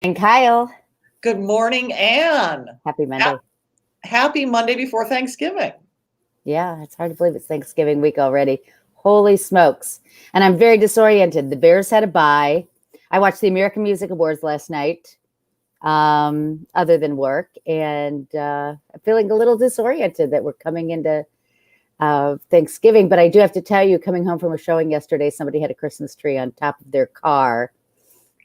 And Kyle, Good morning, Anne. happy Monday. Happy Monday before Thanksgiving. Yeah, it's hard to believe it's Thanksgiving week already. Holy smokes. And I'm very disoriented. The Bears had a bye. I watched the American Music Awards last night, other than work, and I'm feeling a little disoriented that we're coming into Thanksgiving. But I do have to tell you, coming home from a showing yesterday, somebody had a Christmas tree on top of their car,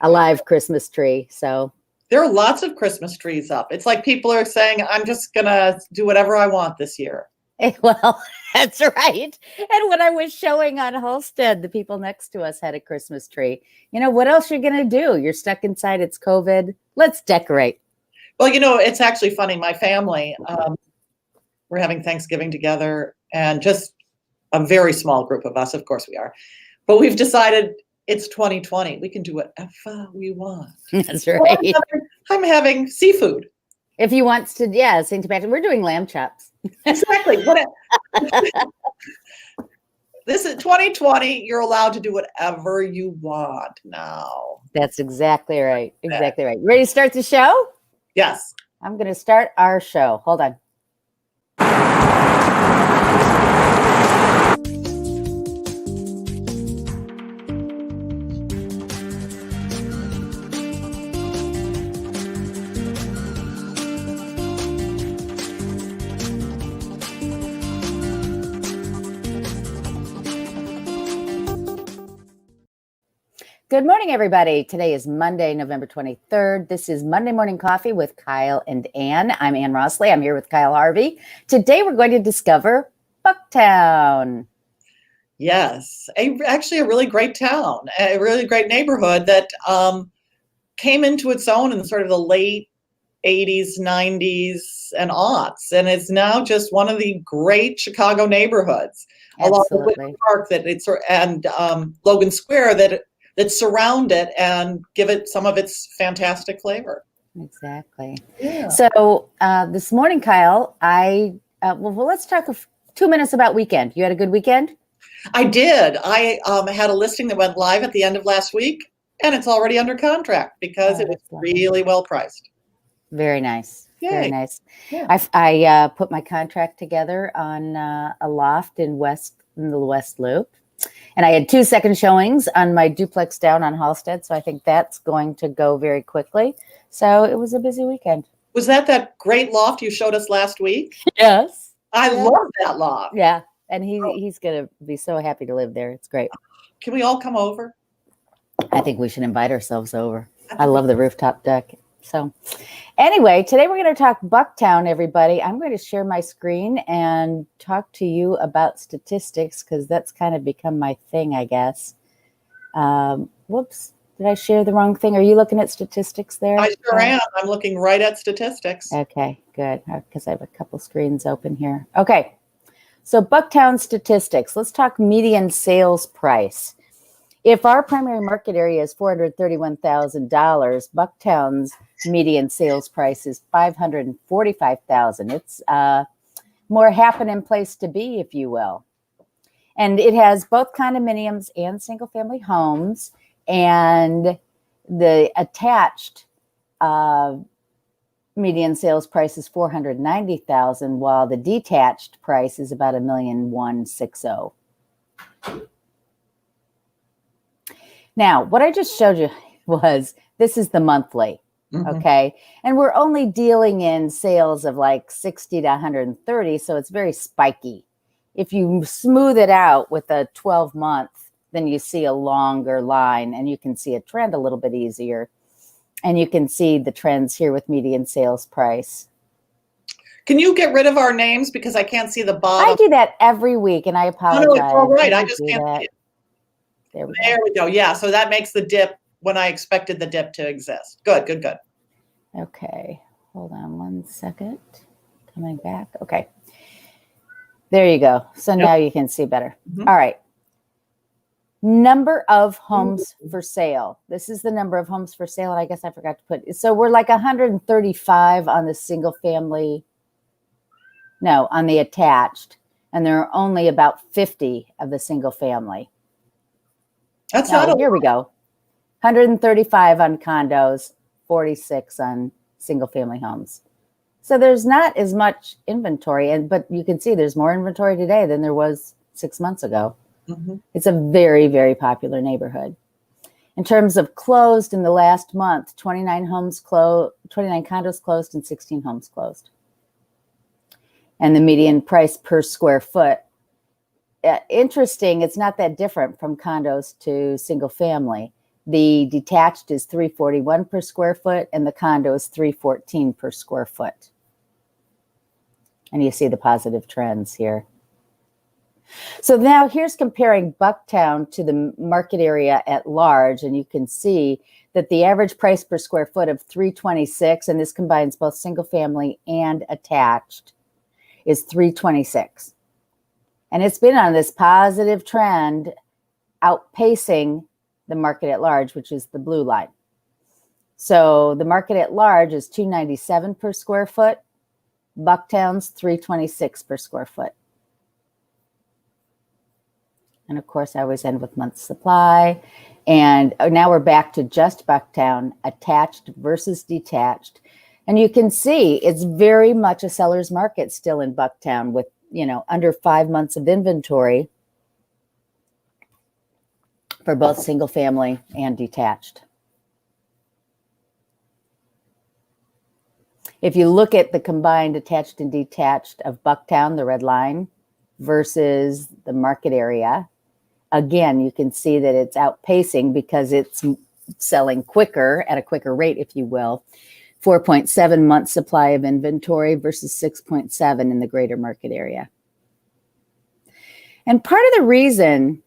a live Christmas tree. So There are lots of Christmas trees up. It's like people are saying, I'm just going to do whatever I want this year. well, that's right. And when I was showing on Halstead, the people next to us had a Christmas tree. You know, what else are you going to do? You're stuck inside. It's COVID. Let's decorate. Well, it's actually funny. My family, we're having Thanksgiving together, and just a very small group of us. Of course we are. But we've decided it's 2020. We can do whatever we want. That's right. I'm having seafood. If you want to, yeah, St. Patrick, we're doing lamb chops. Exactly. This is 2020. You're allowed to do whatever you want now. That's exactly right. Exactly right. Ready to start the show? Yes. I'm going to start our show. Hold on. Good morning, everybody. Today is Monday, November 23rd. This is Monday Morning Coffee with Kyle and Ann. I'm Ann Rossley. I'm here with Kyle Harvey. Today, we're going to discover Bucktown. Yes, actually a really great town, a really great neighborhood that came into its own in sort of the late 80s, 90s, and aughts, and it's now just one of the great Chicago neighborhoods. Along with Whitman Park and Logan Square that surround it and give it some of its fantastic flavor. Exactly. Yeah. So this morning, Kyle, let's talk 2 minutes about weekend. You had a good weekend? I did. I had a listing that went live at the end of last week, and it's already under contract because it was really well priced. Very nice. Yay. Very nice. Yeah. I put my contract together on a loft in the West Loop. And I had 2 second showings on my duplex down on Halstead. So I think that's going to go very quickly. So it was a busy weekend. Was that great loft you showed us last week? Yes. I love that loft. Yeah. And he's going to be so happy to live there. It's great. Can we all come over? I think we should invite ourselves over. I love the rooftop deck. So anyway, today we're going to talk Bucktown, everybody. I'm going to share my screen and talk to you about statistics because that's kind of become my thing, I guess. Whoops. Did I share the wrong thing? Are you looking at statistics there? I sure am. I'm looking right at statistics. Okay, good. Because I have a couple screens open here. Okay. So Bucktown statistics. Let's talk median sales price. If our primary market area is $431,000, Bucktown's median sales price is $545,000. It's more happening place to be, if you will. And it has both condominiums and single-family homes, and the attached median sales price is $490,000, while the detached price is about $1,160,000. Now, what I just showed you was this is the monthly, okay? And we're only dealing in sales of like 60 to 130, so it's very spiky. If you smooth it out with a 12-month, then you see a longer line, and you can see a trend a little bit easier. And you can see the trends here with median sales price. Can you get rid of our names because I can't see the bottom? I do that every week, and I apologize. No, it's all right. I just can't see it. There we go. Yeah, so that makes the dip when I expected the dip to exist. Good. Okay, hold on 1 second. Coming back. Okay. There you go. So now you can see better. All right. Number of homes for sale. This is the number of homes for sale, and I guess I forgot to put. So we're like 135 on the single family. No, on the attached, and there are only about 50 of the single family. That's not here we go. 135 on condos, 46 on single family homes. So there's not as much inventory, but you can see there's more inventory today than there was 6 months ago. Mm-hmm. It's a very, very popular neighborhood. In terms of closed in the last month, 29 condos closed and 16 homes closed. And the median price per square foot, interesting, it's not that different from condos to single family. The detached is $341 per square foot and the condo is $314 per square foot. And you see the positive trends here. So now here's comparing Bucktown to the market area at large, and you can see that the average price per square foot of $326, and this combines both single family and attached, is $326. And it's been on this positive trend, outpacing the market at large, which is the blue line. So the market at large is $297 per square foot. Bucktown's $326 per square foot. And of course, I always end with month supply. And now we're back to just Bucktown, attached versus detached. And you can see it's very much a seller's market still in Bucktown with, under 5 months of inventory for both single family and detached. If you look at the combined attached and detached of Bucktown, the red line, versus the market area, again, you can see that it's outpacing because it's selling quicker at a quicker rate, if you will. 4.7 months supply of inventory versus 6.7 in the greater market area. And part of the reason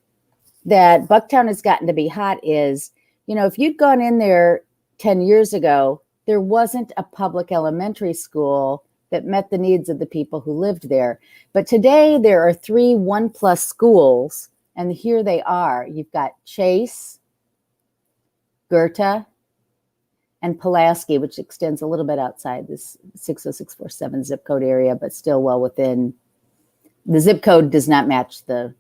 that Bucktown has gotten to be hot is, if you'd gone in there 10 years ago, there wasn't a public elementary school that met the needs of the people who lived there. But today there are 3 1+ schools, and here they are. You've got Chase, Goethe, and Pulaski, which extends a little bit outside this 60647 zip code area, but still well within. The zip code does not match the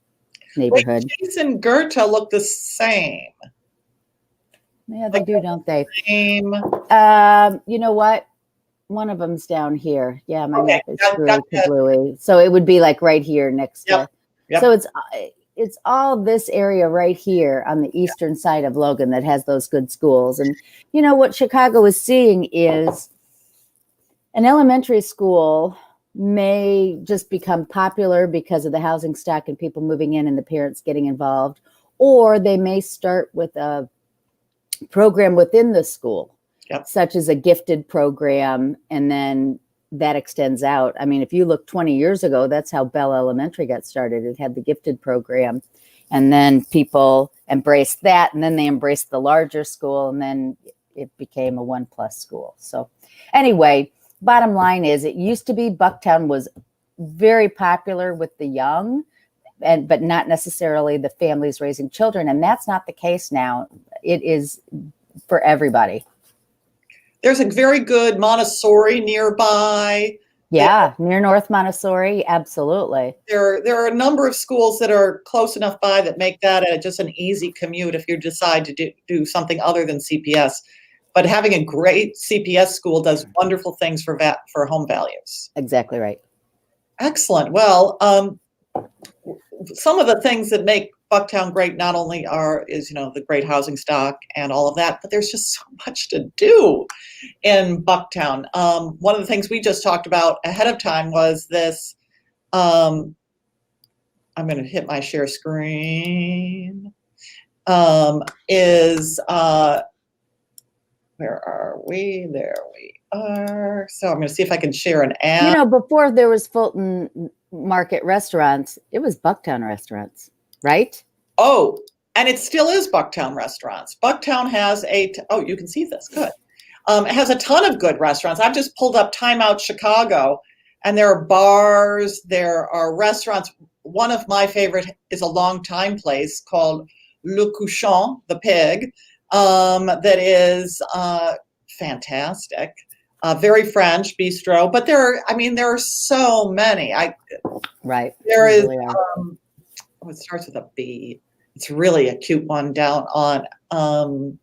neighborhood. Wait, Chase and Goethe look the same. Yeah, they do, don't they? Same. You know what? One of them's down here. Yeah, my Okay, map is screwy kablooey. So it would be like right here next to. Yep. So it's all this area right here on the eastern side of Logan that has those good schools. And what Chicago is seeing is an elementary school may just become popular because of the housing stock and people moving in and the parents getting involved, or they may start with a program within the school, such as a gifted program, and then that extends out. I mean, if you look 20 years ago, that's how Bell Elementary got started. It had the gifted program, and then people embraced that, and then they embraced the larger school, and then it became a 1+ school. So anyway, bottom line is it used to be Bucktown was very popular with the young, but not necessarily the families raising children. And that's not the case now. It is for everybody. There's a very good Montessori nearby. Yeah, near North Montessori, absolutely. There are a number of schools that are close enough by that make that just an easy commute if you decide to do something other than CPS. But having a great CPS school does wonderful things for home values. Exactly right. Excellent. Well, some of the things that make Bucktown great not only is the great housing stock and all of that, but there's just so much to do in Bucktown. One of the things we just talked about ahead of time was this. I'm going to hit my share screen. Where are we? There we are. So I'm going to see if I can share an ad. Before there was Fulton Market restaurants, it was Bucktown restaurants, right? Oh, and it still is Bucktown restaurants. Bucktown has you can see this, good. It has a ton of good restaurants. I've just pulled up Time Out Chicago, and there are bars, there are restaurants. One of my favorite is a long-time place called Le Couchon, the Pig, that is fantastic. Very French bistro, but there are so many. Right. There is, it starts with a B. It's really a cute one down on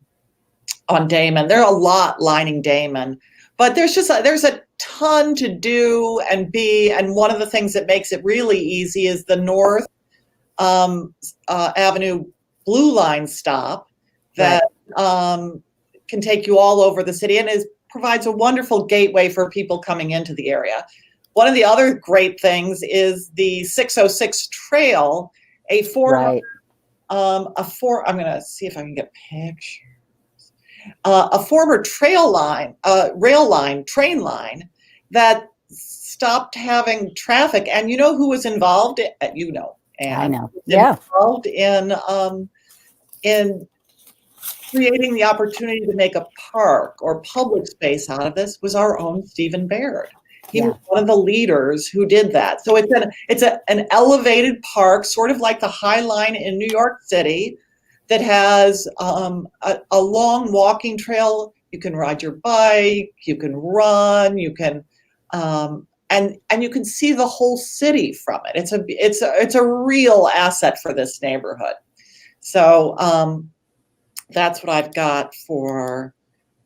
on Damon. There are a lot lining Damon, but there's a ton to do and be. And one of the things that makes it really easy is the North Avenue Blue Line stop that can take you all over the city and provides a wonderful gateway for people coming into the area. One of the other great things is the 606 Trail, I'm going to see if I can get pictures. A former train line that stopped having traffic. And you know who was involved? Anne. I know. Yeah. Involved in creating the opportunity to make a park or public space out of this was our own Stephen Baird. He was one of the leaders who did that. So it's an elevated park, sort of like the High Line in New York City, that has a long walking trail. You can ride your bike, you can run, you can, and you can see the whole city from it. It's a real asset for this neighborhood. So that's what I've got for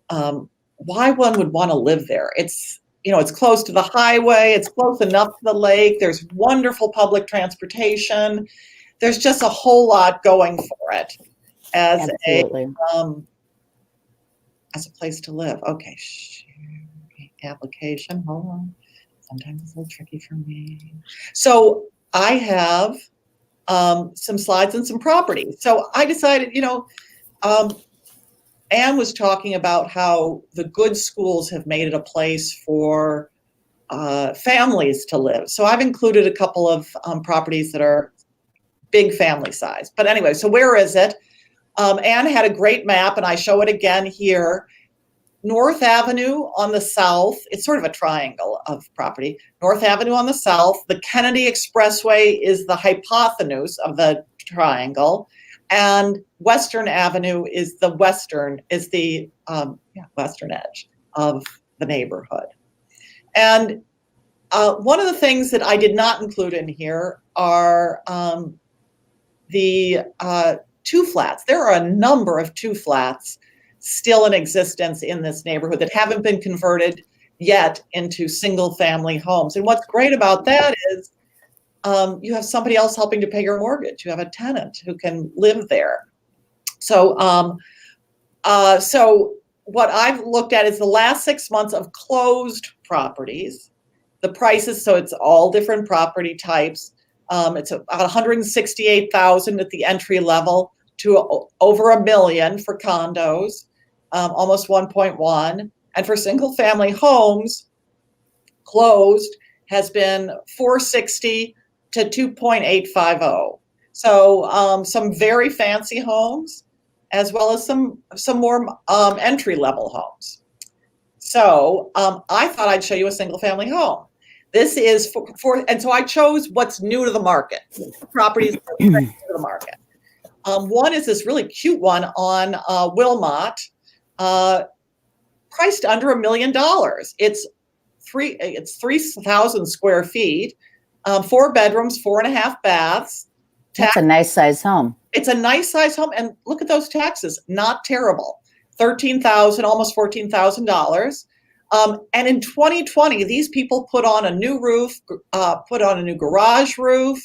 why one would want to live there. It's close to the highway. It's close enough to the lake. There's wonderful public transportation. There's just a whole lot going for it as a place to live. Okay, application. Hold on. Sometimes it's a little tricky for me. So I have some slides and some property. So I decided, Anne was talking about how the good schools have made it a place for families to live. So I've included a couple of properties that are big family size. But anyway, so where is it? Anne had a great map, and I show it again here. North Avenue on the south, it's sort of a triangle of property. North Avenue on the south, the Kennedy Expressway is the hypotenuse of the triangle, and Western Avenue is the western edge of the neighborhood. And one of the things that I did not include in here are the two flats. There are a number of two flats still in existence in this neighborhood that haven't been converted yet into single family homes. And what's great about that is you have somebody else helping to pay your mortgage. You have a tenant who can live there. So what I've looked at is the last 6 months of closed properties, the prices. So it's all different property types. It's about $168,000 at the entry level to over $1 million for condos, almost 1.1. And for single family homes, closed has been $460,000 to $2.850. So some very fancy homes, as well as some more entry level homes. So I thought I'd show you a single family home. This is and so I chose what's new to the market, properties that are new to the market. One is this really cute one on Wilmot, priced under $1 million. It's 3,000 square feet, 4 bedrooms, 4.5 baths. That's a nice size home. It's a nice size home, and look at those taxes, not terrible. $13,000, almost $14,000. And in 2020, these people put on a new roof, put on a new garage roof,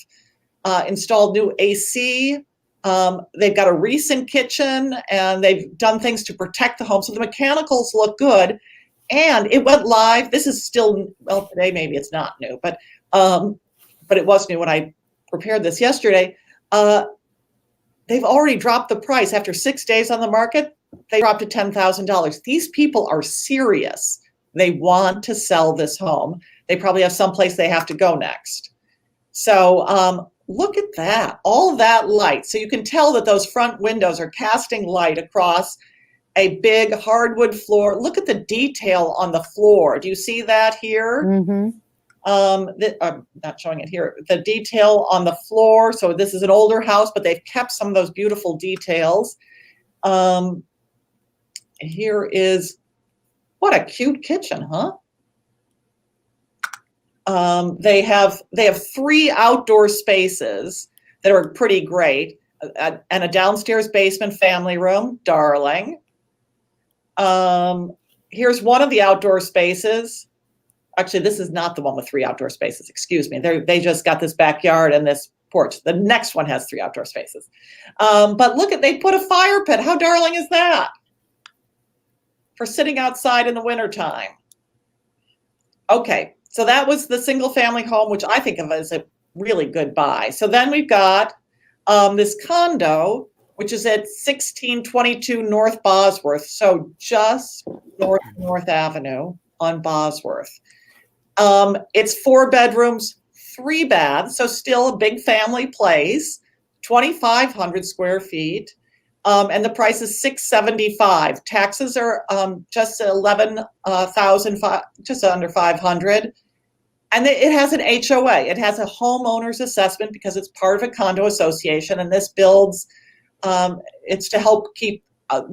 installed new AC. They've got a recent kitchen, and they've done things to protect the home. So the mechanicals look good. And it went live. This is still, well, today maybe it's not new, but it was new when I prepared this yesterday. They've already dropped the price. After 6 days on the market, they dropped to $10,000. These people are serious. They want to sell this home. They probably have someplace they have to go next. So look at that, all that light. So you can tell that those front windows are casting light across a big hardwood floor. Look at the detail on the floor. Do you see that here? Mm-hmm. I'm not showing it here. The detail on the floor. So this is an older house, but they've kept some of those beautiful details. Here is, what a cute kitchen, huh? They have 3 outdoor spaces that are pretty great, and a downstairs basement family room, darling. Here's one of the outdoor spaces. Actually, this is not the one with 3 outdoor spaces. Excuse me. They just got this backyard and this porch. The next one has 3 outdoor spaces. But look they put a fire pit. How darling is that? For sitting outside in the wintertime. Okay, so that was the single family home, which I think of as a really good buy. So then we've got this condo, which is at 1622 North Bosworth. So just North Avenue on Bosworth. It's 4 bedrooms, 3 baths, so still a big family place, 2,500 square feet, and the price is $675. Taxes are just 11,000, just under 500, and it has an HOA. It has a homeowner's assessment because it's part of a condo association, and this builds. It's to help keep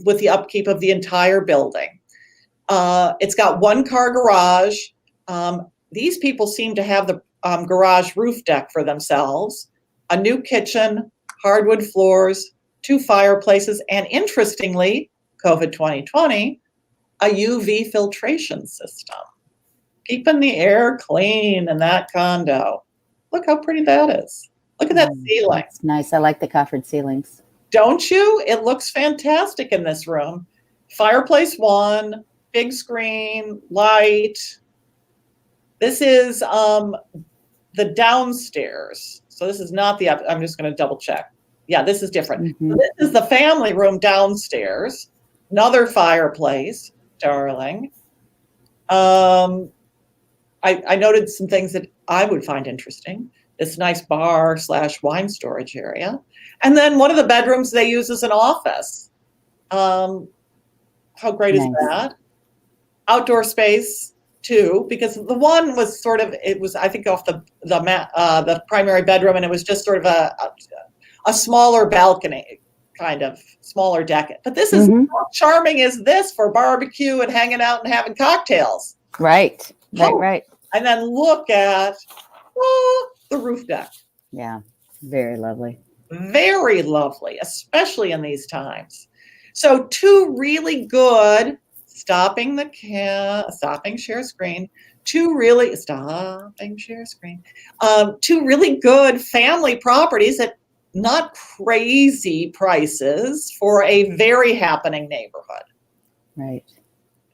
with the upkeep of the entire building. It's got 1-car garage. These people seem to have the garage roof deck for themselves, a new kitchen, hardwood floors, 2 fireplaces, and interestingly, COVID 2020, a UV filtration system, keeping the air clean in that condo. Look how pretty that is. Look at that ceiling. It's nice. I like the coffered ceilings. Don't you? It looks fantastic in this room. Fireplace 1, big screen, light. This is the downstairs. So this is not the up. I'm just going to double check. Yeah, this is different. Mm-hmm. So this is the family room downstairs. Another fireplace, darling. I noted some things that I would find interesting. This nice bar / wine storage area. And then one of the bedrooms they use as an office. How great is that? Outdoor space too, because the one was sort of, it was, I think, off the primary bedroom, and it was just sort of a smaller balcony, kind of smaller deck. But this is how charming is this for barbecue and hanging out and having cocktails. Right. Right. And then look at the roof deck. Yeah, very lovely. Very lovely, especially in these times. So 2 really good, stopping share screen, 2 really good family properties at not crazy prices for a very happening neighborhood. Right.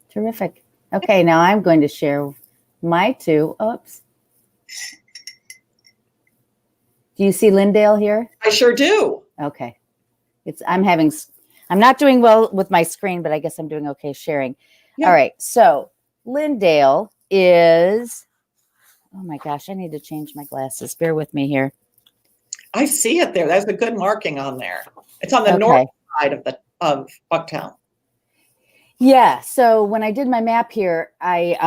Terrific. Okay, now I'm going to share my 2. Oops. Do you see Lindale here? I sure do. Okay. I'm not doing well with my screen, but I guess I'm doing okay sharing. Yeah. All right. So Lindale is, oh my gosh, I need to change my glasses. Bear with me here. I see it there. That's a good marking on there. It's on the north side of Bucktown. Yeah. So when I did my map here, I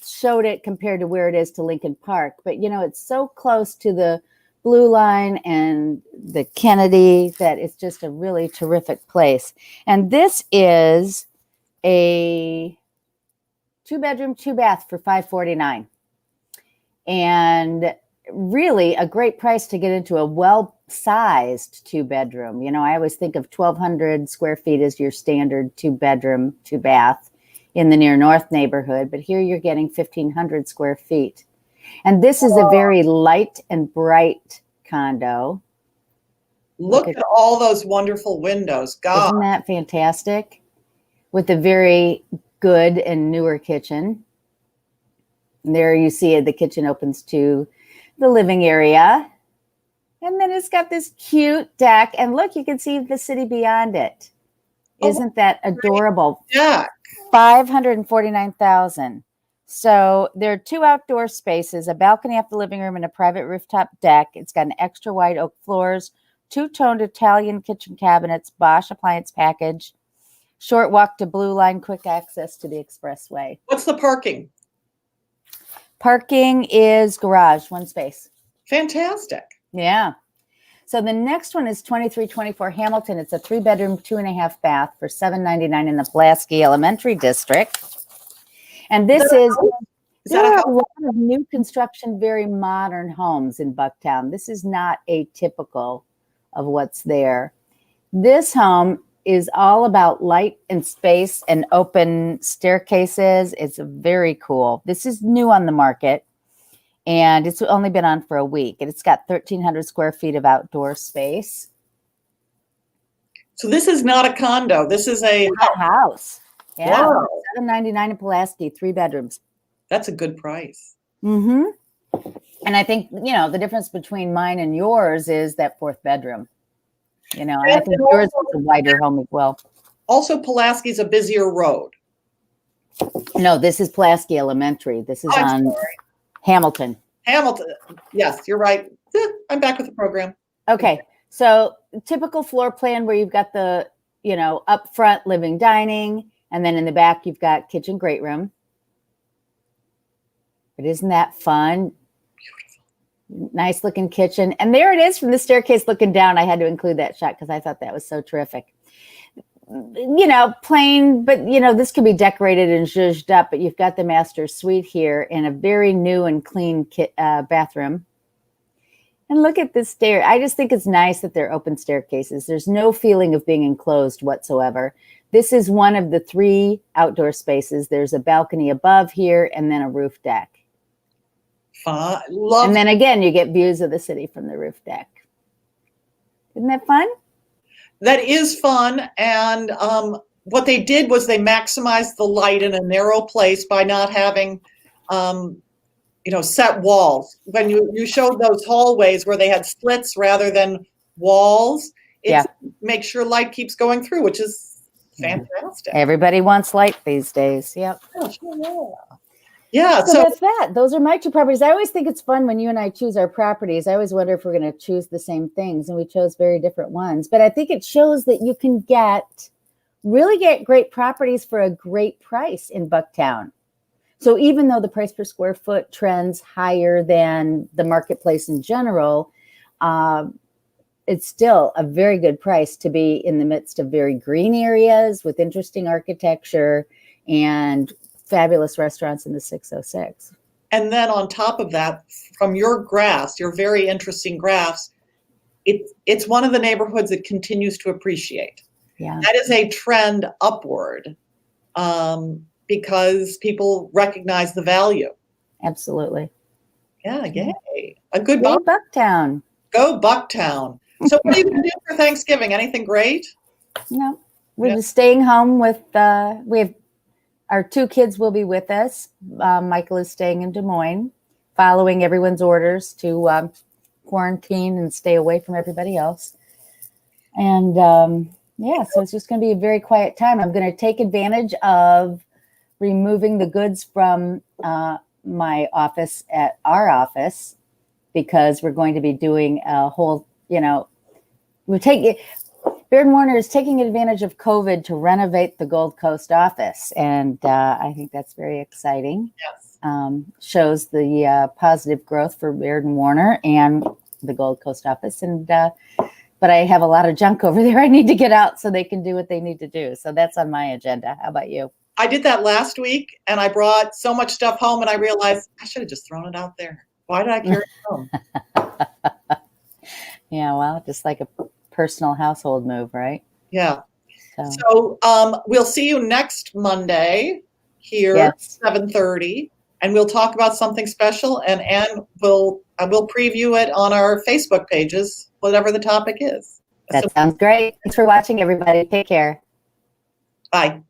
showed it compared to where it is to Lincoln Park. But, it's so close to the Blue Line and the Kennedy that it's just a really terrific place. And this is a 2-bedroom, 2-bath for $549. And really a great price to get into a well-sized 2-bedroom. I always think of 1,200 square feet as your standard 2-bedroom, 2-bath in the near north neighborhood. But here you're getting 1,500 square feet. And this is a very light and bright condo. Look at all those wonderful windows. God. Isn't that fantastic? With a very good and newer kitchen. And there you see it, the kitchen opens to the living area. And then it's got this cute deck. And look, you can see the city beyond it. Isn't that adorable? Yeah. $549,000. So there are 2 outdoor spaces, a balcony off the living room and a private rooftop deck. It's got an extra wide oak floors, 2-toned Italian kitchen cabinets, Bosch appliance package, short walk to Blue Line, quick access to the expressway. What's the parking? Parking is garage, 1 space. Fantastic. Yeah. So the next one is 2324 Hamilton. It's a 3-bedroom, 2.5 bath for $799 in the Pulaski Elementary District. And there are a lot of new construction, very modern homes in Bucktown. This is not atypical of what's there. This home is all about light and space and open staircases. It's very cool. This is new on the market, and it's only been on for a week. And it's got 1,300 square feet of outdoor space. So this is not a condo. This is a house. Yeah, wow. $799 in Pulaski, 3 bedrooms. That's a good price. Mm-hmm. And I think, you know, the difference between mine and yours is that 4th bedroom. You know, and I think yours is a wider home as well. Also, Pulaski's a busier road. No, this is Pulaski Elementary. This is on Hamilton. Hamilton. Yes, you're right. I'm back with the program. Okay. So typical floor plan where you've got the, you know, up front living dining, and then in the back you've got kitchen great room. But isn't that fun? Nice looking kitchen. And there it is from the staircase looking down. I had to include that shot because I thought that was so terrific. You know, plain, but you know, this could be decorated and zhuzhed up, but you've got the master suite here in a very new and clean bathroom. And look at this stair. I just think it's nice that they're open staircases. There's no feeling of being enclosed whatsoever. This is one of the 3 outdoor spaces. There's a balcony above here and then a roof deck. Fun. And then again, you get views of the city from the roof deck. Isn't that fun? That is fun. And what they did was they maximized the light in a narrow place by not having, you know, set walls. When you showed those hallways where they had slits rather than walls, it makes sure light keeps going through, which is fantastic. Everybody wants light these days. Yep. Yeah. So that's that. Those are my 2 properties. I always think it's fun when you and I choose our properties. I always wonder if we're going to choose the same things, and we chose very different ones. But I think it shows that you can really get great properties for a great price in Bucktown. So even though the price per square foot trends higher than the marketplace in general, it's still a very good price to be in the midst of very green areas with interesting architecture and fabulous restaurants in the 606. And then on top of that, from your graphs, your very interesting graphs, it's one of the neighborhoods that continues to appreciate. Yeah. That is a trend upward because people recognize the value. Absolutely. Yeah, yay. A good Bucktown. Go Bucktown. So what are you going to do for Thanksgiving? Anything great? No, we're just staying home with, we have our 2 kids will be with us. Michael is staying in Des Moines, following everyone's orders to quarantine and stay away from everybody else. And so it's just going to be a very quiet time. I'm going to take advantage of removing the goods from my office at our office because we're going to be doing a whole, you know, Baird Warner is taking advantage of COVID to renovate the Gold Coast office. And I think that's very exciting. Yes. Shows the positive growth for Baird Warner and the Gold Coast office. And but I have a lot of junk over there I need to get out so they can do what they need to do. So that's on my agenda. How about you? I did that last week, and I brought so much stuff home, and I realized I should have just thrown it out there. Why did I carry it home? Yeah, well, just like a personal household move, right? Yeah. So we'll see you next Monday here at 7:30, and we'll talk about something special, and Anne will preview it on our Facebook pages, whatever the topic is. That sounds great. Thanks for watching, everybody. Take care. Bye.